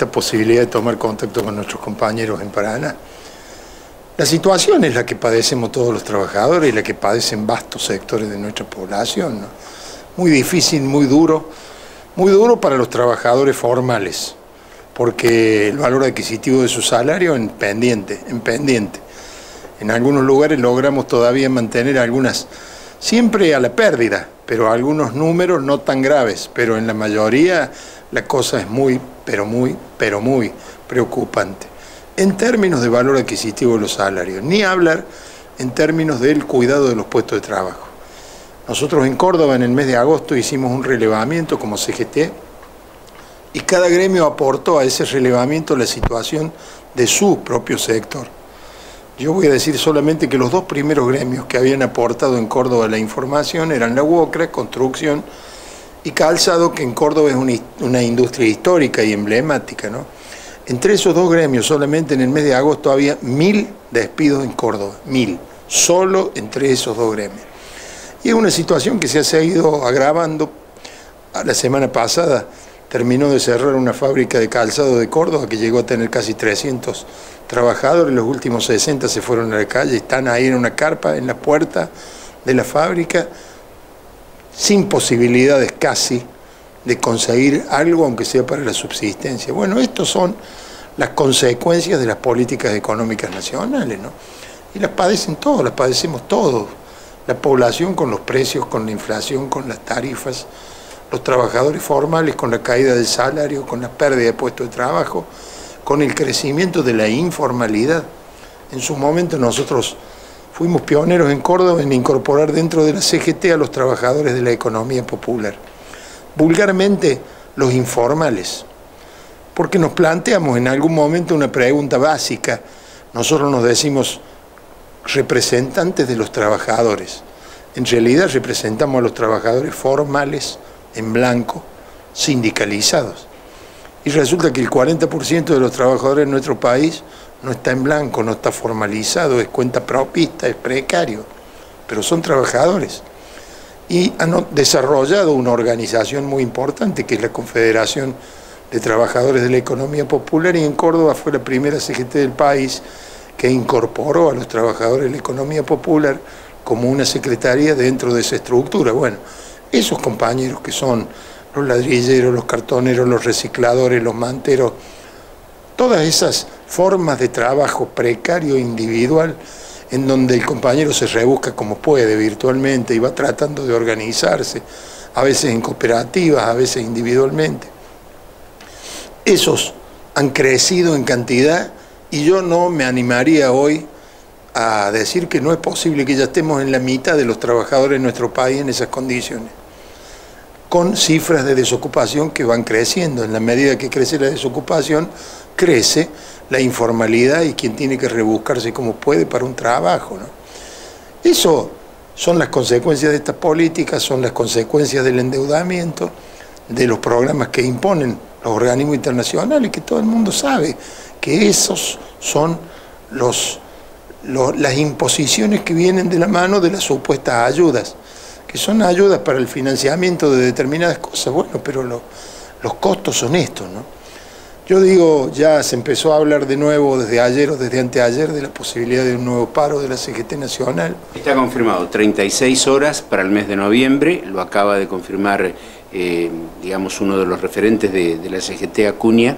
esta posibilidad de tomar contacto con nuestros compañeros en Paraná. La situación es la que padecemos todos los trabajadores y la que padecen vastos sectores de nuestra población, ¿no? Muy difícil, muy duro para los trabajadores formales, porque el valor adquisitivo de su salario en pendiente. En algunos lugares logramos todavía mantener algunas, siempre a la pérdida, pero algunos números no tan graves, pero en la mayoría la cosa es muy preocupante. En términos de valor adquisitivo de los salarios, ni hablar en términos del cuidado de los puestos de trabajo. Nosotros en Córdoba en el mes de agosto hicimos un relevamiento como CGT y cada gremio aportó a ese relevamiento la situación de su propio sector. Yo voy a decir solamente que los dos primeros gremios que habían aportado en Córdoba la información eran la UOCRA, construcción y calzado, que en Córdoba es una industria histórica y emblemática, ¿no? Entre esos dos gremios, solamente en el mes de agosto había 1000 despidos en Córdoba, 1000, solo entre esos dos gremios. Y es una situación que se ha seguido agravando. La semana pasada terminó de cerrar una fábrica de calzado de Córdoba que llegó a tener casi 300 trabajadores, los últimos 60 se fueron a la calle, están ahí en una carpa, en la puerta de la fábrica, sin posibilidades casi de conseguir algo, aunque sea para la subsistencia. Bueno, estas son las consecuencias de las políticas económicas nacionales, ¿no? Y las padecen todos, las padecemos todos. La población con los precios, con la inflación, con las tarifas, los trabajadores formales con la caída del salario, con la pérdida de puestos de trabajo, con el crecimiento de la informalidad. En su momento nosotros fuimos pioneros en Córdoba en incorporar dentro de la CGT a los trabajadores de la economía popular. Vulgarmente, los informales, porque nos planteamos en algún momento una pregunta básica. Nosotros nos decimos representantes de los trabajadores. En realidad representamos a los trabajadores formales, en blanco, sindicalizados. Y resulta que el 40% de los trabajadores en nuestro país no está en blanco, no está formalizado, es cuenta propista, es precario, pero son trabajadores. Y han desarrollado una organización muy importante, que es la Confederación de Trabajadores de la Economía Popular, y en Córdoba fue la primera CGT del país que incorporó a los trabajadores de la economía popular como una secretaría dentro de esa estructura. Bueno, esos compañeros que son los ladrilleros, los cartoneros, los recicladores, los manteros, todas esas formas de trabajo precario individual, en donde el compañero se rebusca como puede virtualmente y va tratando de organizarse, a veces en cooperativas, a veces individualmente. Esos han crecido en cantidad y yo no me animaría hoy a decir que no es posible que ya estemos en la mitad de los trabajadores de nuestro país en esas condiciones, con cifras de desocupación que van creciendo. En la medida que crece la desocupación, crece la informalidad y quien tiene que rebuscarse como puede para un trabajo, ¿no? Eso son las consecuencias de estas políticas, son las consecuencias del endeudamiento, de los programas que imponen los organismos internacionales, que todo el mundo sabe que esos son las imposiciones que vienen de la mano de las supuestas ayudas, que son ayudas para el financiamiento de determinadas cosas. Bueno, pero los costos son estos, ¿no? Yo digo, ya se empezó a hablar de nuevo desde ayer o desde anteayer de la posibilidad de un nuevo paro de la CGT Nacional. Está confirmado 36 horas para el mes de noviembre, lo acaba de confirmar, digamos, uno de los referentes de la CGT, Acuña,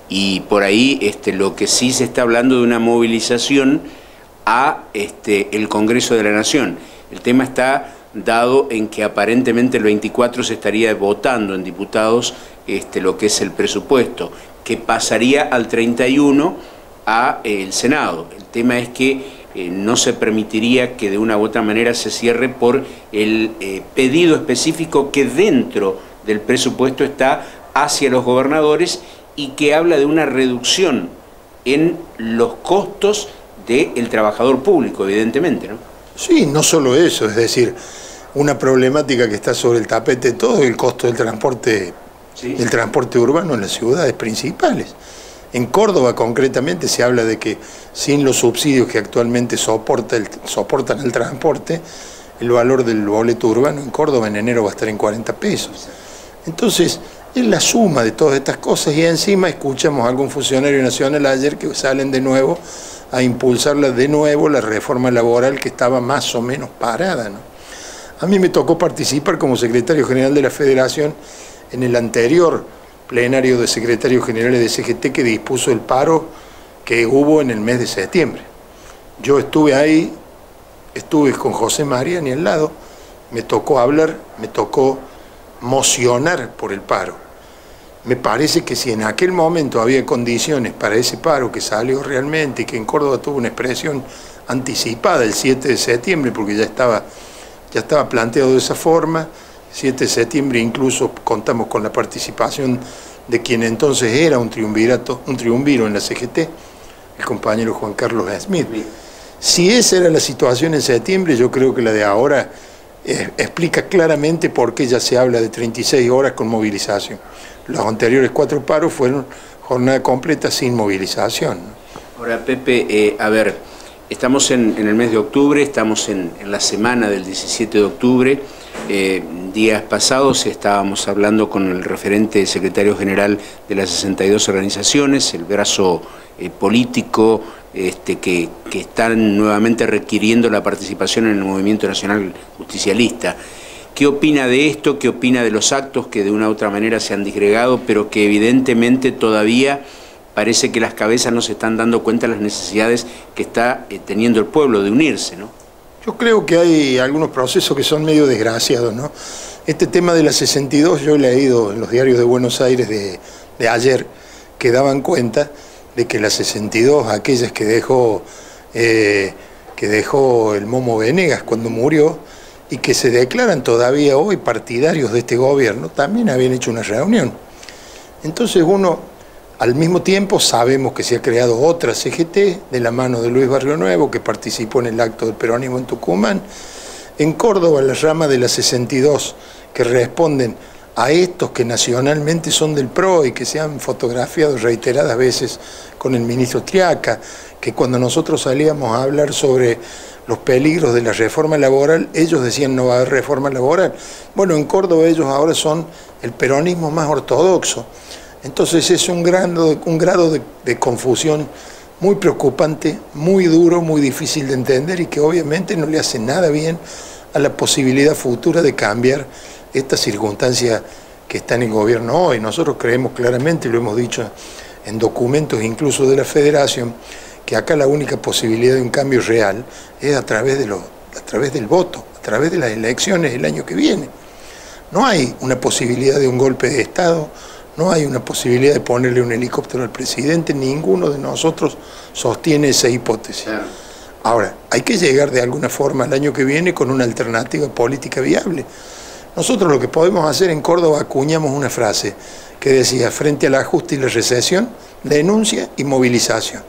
y por ahí lo que sí se está hablando de una movilización a el Congreso de la Nación. El tema está dado en que aparentemente el 24 se estaría votando en diputados lo que es el presupuesto, que pasaría al 31 a el Senado. El tema es que no se permitiría que de una u otra manera se cierre por el pedido específico que dentro del presupuesto está hacia los gobernadores y que habla de una reducción en los costos del trabajador público, evidentemente, ¿no? Sí, no solo eso, es decir, una problemática que está sobre el tapete de todo, el costo del transporte. ¿Sí? El transporte urbano en las ciudades principales. En Córdoba concretamente se habla de que sin los subsidios que actualmente soportan el transporte, el valor del boleto urbano en Córdoba en enero va a estar en 40 pesos. Entonces, Es la suma de todas estas cosas y encima escuchamos a algún funcionario nacional ayer que salen de nuevo a impulsarla de nuevo la reforma laboral que estaba más o menos parada, ¿no? A mí me tocó participar como secretario general de la Federación en el anterior plenario de secretarios generales de CGT que dispuso el paro que hubo en el mes de septiembre. Yo estuve ahí, estuve con José Mariani al lado, me tocó hablar, me tocó mocionar por el paro. Me parece que si en aquel momento había condiciones para ese paro que salió realmente y que en Córdoba tuvo una expresión anticipada el 7 de septiembre, porque ya estaba planteado de esa forma, 7 de septiembre incluso contamos con la participación de quien entonces era un triunviro en la CGT, el compañero Juan Carlos Smith. Si esa era la situación en septiembre, yo creo que la de ahora explica claramente por qué ya se habla de 36 horas con movilización. Los anteriores 4 paros fueron jornada completa sin movilización. Ahora, Pepe, a ver, estamos en el mes de octubre, estamos en la semana del 17 de octubre. Días pasados estábamos hablando con el referente secretario general de las 62 organizaciones, el brazo político que están nuevamente requiriendo la participación en el movimiento nacional justicialista. ¿Qué opina de esto? ¿Qué opina de los actos que de una u otra manera se han disgregado, pero que evidentemente todavía parece que las cabezas no se están dando cuenta de las necesidades que está teniendo el pueblo de unirse, ¿no? Yo creo que hay algunos procesos que son medio desgraciados, ¿no? Este tema de la 62, yo he leído en los diarios de Buenos Aires de ayer, que daban cuenta de que la 62, aquellas que dejó el Momo Venegas cuando murió, y que se declaran todavía hoy partidarios de este gobierno, también habían hecho una reunión. Entonces uno, al mismo tiempo, sabemos que se ha creado otra CGT de la mano de Luis Barrio Nuevo, que participó en el acto del peronismo en Tucumán. En Córdoba, la rama de la 62, que responden a estos que nacionalmente son del PRO y que se han fotografiado reiteradas veces con el ministro Triaca, que cuando nosotros salíamos a hablar sobre los peligros de la reforma laboral, ellos decían no va a haber reforma laboral. Bueno, en Córdoba ellos ahora son el peronismo más ortodoxo. Entonces es un grado de confusión muy preocupante, muy duro, muy difícil de entender y que obviamente no le hace nada bien a la posibilidad futura de cambiar esta circunstancia que está en el gobierno hoy. Nosotros creemos claramente, y lo hemos dicho en documentos incluso de la Federación, que acá la única posibilidad de un cambio real es a través del voto, a través de las elecciones el año que viene. No hay una posibilidad de un golpe de Estado, no hay una posibilidad de ponerle un helicóptero al presidente, ninguno de nosotros sostiene esa hipótesis. Ahora, hay que llegar de alguna forma al año que viene con una alternativa política viable. Nosotros lo que podemos hacer en Córdoba, acuñamos una frase que decía, frente al ajuste y la recesión, denuncia y movilización.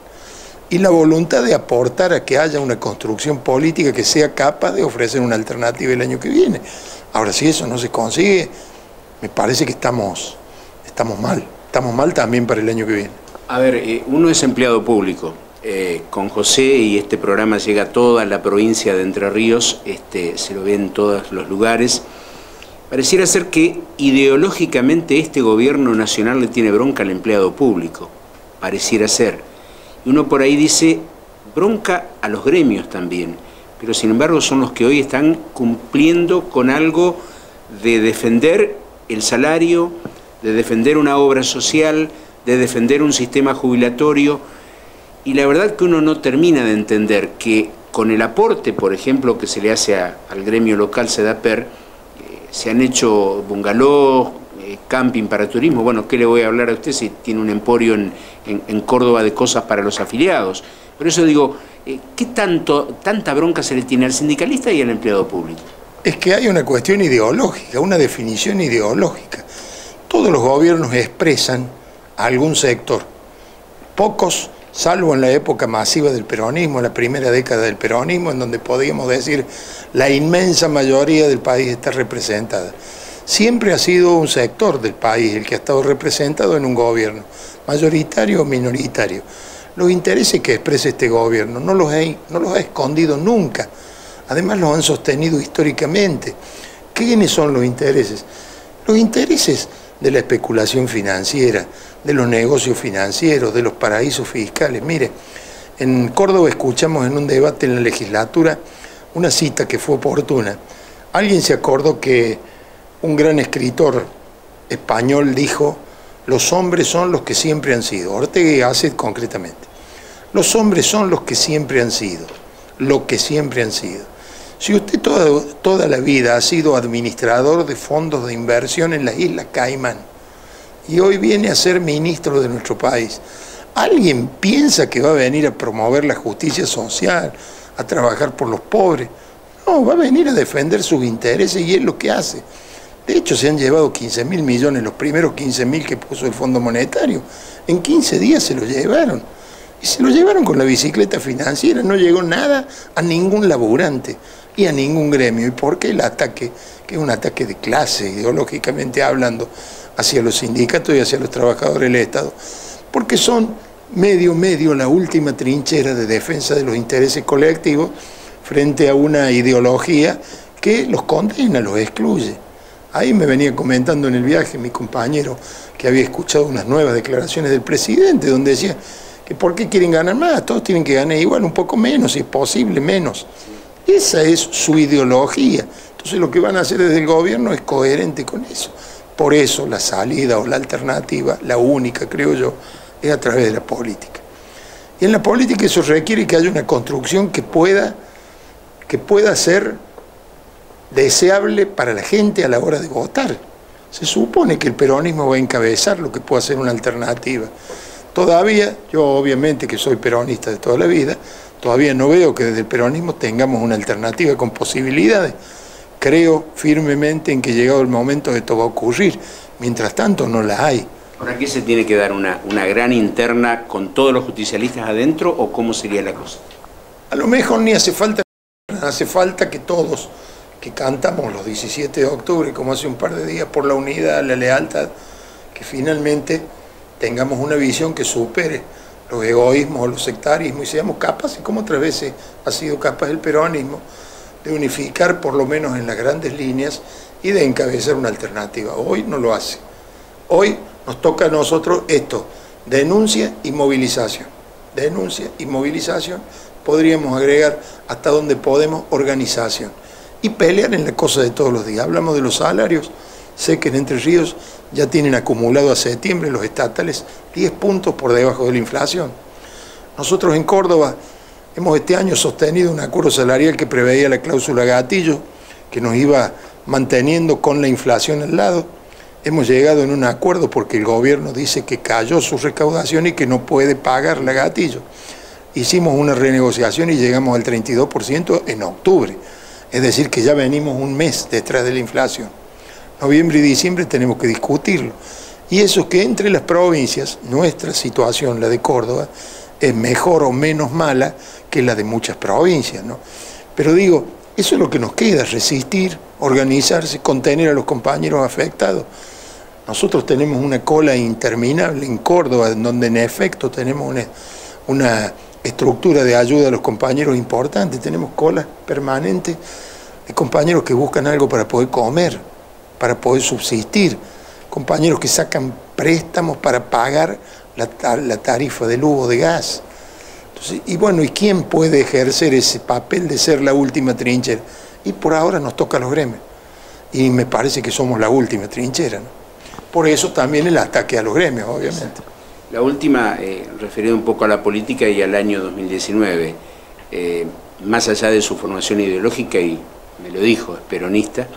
Y la voluntad de aportar a que haya una construcción política que sea capaz de ofrecer una alternativa el año que viene. Ahora, si eso no se consigue, me parece que estamos mal también para el año que viene. A ver, uno es empleado público. Con José y este programa llega a toda la provincia de Entre Ríos, se lo ve en todos los lugares. Pareciera ser que ideológicamente este gobierno nacional le tiene bronca al empleado público. Pareciera ser. Y uno por ahí dice, bronca a los gremios también, pero sin embargo son los que hoy están cumpliendo con algo de defender el salario, de defender una obra social, de defender un sistema jubilatorio, y la verdad que uno no termina de entender que con el aporte, por ejemplo, que se le hace al gremio local SEDAPER, se han hecho bungalows, camping para turismo. Bueno, ¿qué le voy a hablar a usted si tiene un emporio en Córdoba de cosas para los afiliados? Por eso digo, ¿qué tanta bronca se le tiene al sindicalista y al empleado público? Es que hay una cuestión ideológica, una definición ideológica. Todos los gobiernos expresan a algún sector. Pocos, salvo en la época masiva del peronismo, en la primera década del peronismo, en donde podíamos decir la inmensa mayoría del país está representada. Siempre ha sido un sector del país el que ha estado representado en un gobierno, mayoritario o minoritario. Los intereses que expresa este gobierno no los ha escondido nunca, además los han sostenido históricamente. ¿Quiénes son los intereses? Los intereses de la especulación financiera, de los negocios financieros, de los paraísos fiscales. Mire, en Córdoba escuchamos en un debate en la legislatura una cita que fue oportuna. Alguien se acordó que un gran escritor español dijo: los hombres son los que siempre han sido. Ortega y Gasset concretamente. Los hombres son los que siempre han sido, lo que siempre han sido. Si usted toda la vida ha sido administrador de fondos de inversión en las Islas Caimán y hoy viene a ser ministro de nuestro país, ¿alguien piensa que va a venir a promover la justicia social, a trabajar por los pobres? No, va a venir a defender sus intereses y es lo que hace. De hecho, se han llevado 15.000 millones, los primeros 15.000 que puso el Fondo Monetario. En 15 días se lo llevaron. Y se lo llevaron con la bicicleta financiera. No llegó nada a ningún laburante y a ningún gremio. ¿Y por qué el ataque? Que es un ataque de clase, ideológicamente hablando, hacia los sindicatos y hacia los trabajadores del Estado. Porque son medio la última trinchera de defensa de los intereses colectivos frente a una ideología que los condena, los excluye. Ahí me venía comentando en el viaje mi compañero que había escuchado unas nuevas declaraciones del presidente donde decía que ¿por qué quieren ganar más? Todos tienen que ganar igual, un poco menos, si es posible, menos. Esa es su ideología. Entonces lo que van a hacer desde el gobierno es coherente con eso. Por eso la salida o la alternativa, la única creo yo, es a través de la política. Y en la política eso requiere que haya una construcción que pueda ser deseable para la gente a la hora de votar. Se supone que el peronismo va a encabezar lo que pueda ser una alternativa. Todavía, yo obviamente que soy peronista de toda la vida, todavía no veo que desde el peronismo tengamos una alternativa con posibilidades. Creo firmemente en que llegado el momento esto va a ocurrir. Mientras tanto no la hay. ¿Ahora qué se tiene que dar una gran interna con todos los justicialistas adentro o cómo sería la cosa? A lo mejor ni hace falta que todos que cantamos los 17 de octubre, como hace un par de días, por la unidad, la lealtad, que finalmente tengamos una visión que supere los egoísmos o los sectarismos y seamos capaces, como otras veces ha sido capaz el peronismo, de unificar por lo menos en las grandes líneas y de encabezar una alternativa. Hoy no lo hace. Hoy nos toca a nosotros esto: denuncia y movilización. Denuncia y movilización. Podríamos agregar hasta donde podemos organización. Y pelear en la cosa de todos los días. Hablamos de los salarios. Sé que en Entre Ríos ya tienen acumulado a septiembre los estatales 10 puntos por debajo de la inflación. Nosotros en Córdoba hemos este año sostenido un acuerdo salarial que preveía la cláusula gatillo, que nos iba manteniendo con la inflación al lado. Hemos llegado en un acuerdo porque el gobierno dice que cayó su recaudación y que no puede pagar la gatillo. Hicimos una renegociación y llegamos al 32% en octubre. Es decir, que ya venimos un mes detrás de la inflación. Noviembre y diciembre tenemos que discutirlo. Y eso es que entre las provincias, nuestra situación, la de Córdoba, es mejor o menos mala que la de muchas provincias, ¿no? Pero digo, eso es lo que nos queda: resistir, organizarse, contener a los compañeros afectados. Nosotros tenemos una cola interminable en Córdoba, en donde en efecto tenemos una estructura de ayuda a los compañeros importante. Tenemos colas permanentes de compañeros que buscan algo para poder comer, para poder subsistir, compañeros que sacan préstamos para pagar la tarifa de luz o de gas. Entonces, y bueno, ¿y quién puede ejercer ese papel de ser la última trinchera? Y por ahora nos toca a los gremios. Y me parece que somos la última trinchera, ¿no? Por eso también el ataque a los gremios, obviamente. La última, referida un poco a la política y al año 2019, más allá de su formación ideológica, y me lo dijo, es peronista,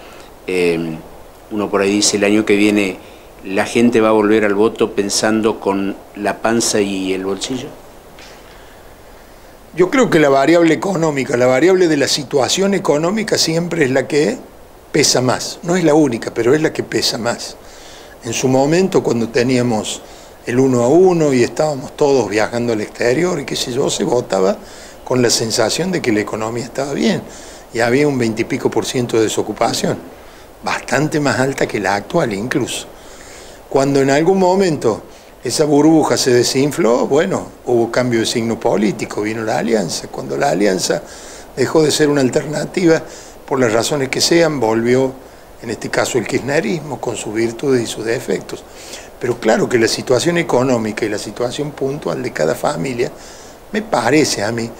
uno por ahí dice: el año que viene la gente va a volver al voto pensando con la panza y el bolsillo. Yo creo que la variable económica, la variable de la situación económica siempre es la que pesa más. No es la única, pero es la que pesa más. En su momento, cuando teníamos el 1 a 1 y estábamos todos viajando al exterior y qué sé yo, se votaba con la sensación de que la economía estaba bien y había un 20 y pico % de desocupación, bastante más alta que la actual incluso. Cuando en algún momento esa burbuja se desinfló, bueno, hubo cambio de signo político, vino la alianza. Cuando la alianza dejó de ser una alternativa, por las razones que sean, volvió en este caso el kirchnerismo, con sus virtudes y sus defectos. Pero claro que la situación económica y la situación puntual de cada familia, me parece a mí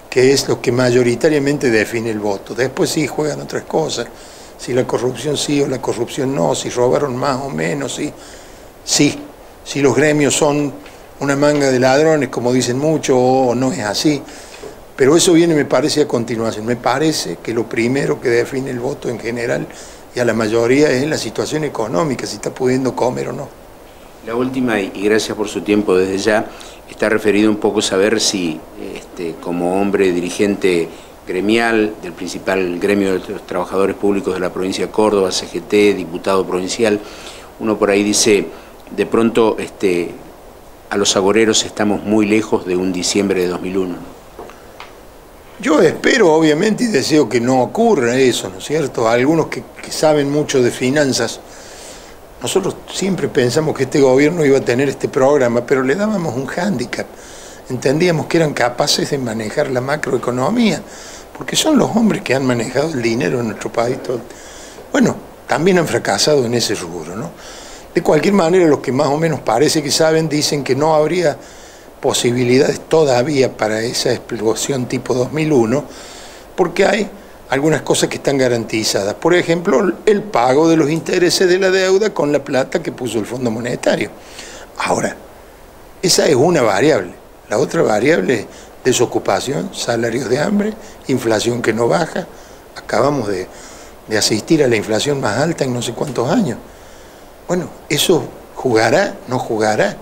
que es lo que mayoritariamente define el voto. Después sí juegan otras cosas, si la corrupción sí o la corrupción no, si robaron más o menos, si los gremios son una manga de ladrones, como dicen muchos, o no es así. Pero eso viene, me parece, a continuación. Me parece que lo primero que define el voto en general y a la mayoría es la situación económica, si está pudiendo comer o no. La última, y gracias por su tiempo desde ya, está referido un poco a saber si, como hombre dirigente gremial del principal gremio de los trabajadores públicos de la provincia de Córdoba, CGT, diputado provincial, uno por ahí dice, de pronto a los agoreros estamos muy lejos de un diciembre de 2001. Yo espero, obviamente, y deseo que no ocurra eso, ¿no es cierto? Algunos que saben mucho de finanzas, nosotros siempre pensamos que este gobierno iba a tener este programa, pero le dábamos un hándicap. Entendíamos que eran capaces de manejar la macroeconomía, porque son los hombres que han manejado el dinero en nuestro país. Bueno, también han fracasado en ese rubro, ¿no? De cualquier manera, los que más o menos parece que saben, dicen que no habría posibilidades todavía para esa explosión tipo 2001, porque hay algunas cosas que están garantizadas. Por ejemplo, el pago de los intereses de la deuda con la plata que puso el Fondo Monetario. Ahora, esa es una variable. La otra variable es desocupación, salarios de hambre, inflación que no baja. Acabamos de asistir a la inflación más alta en no sé cuántos años. Bueno, ¿eso jugará? ¿No jugará?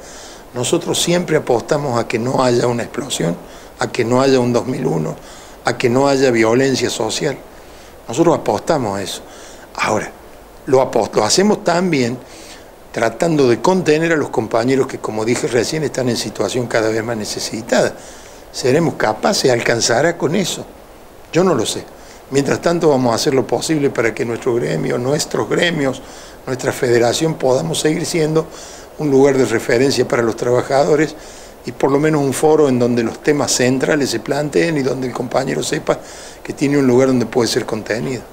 Nosotros siempre apostamos a que no haya una explosión, a que no haya un 2001, a que no haya violencia social. Nosotros apostamos a eso. Ahora, lo hacemos también tratando de contener a los compañeros que, como dije recién, están en situación cada vez más necesitada. ¿Seremos capaces? ¿Alcanzará con eso? Yo no lo sé. Mientras tanto, vamos a hacer lo posible para que nuestro gremio, nuestros gremios, nuestra federación podamos seguir siendo un lugar de referencia para los trabajadores y por lo menos un foro en donde los temas centrales se planteen y donde el compañero sepa que tiene un lugar donde puede ser contenido.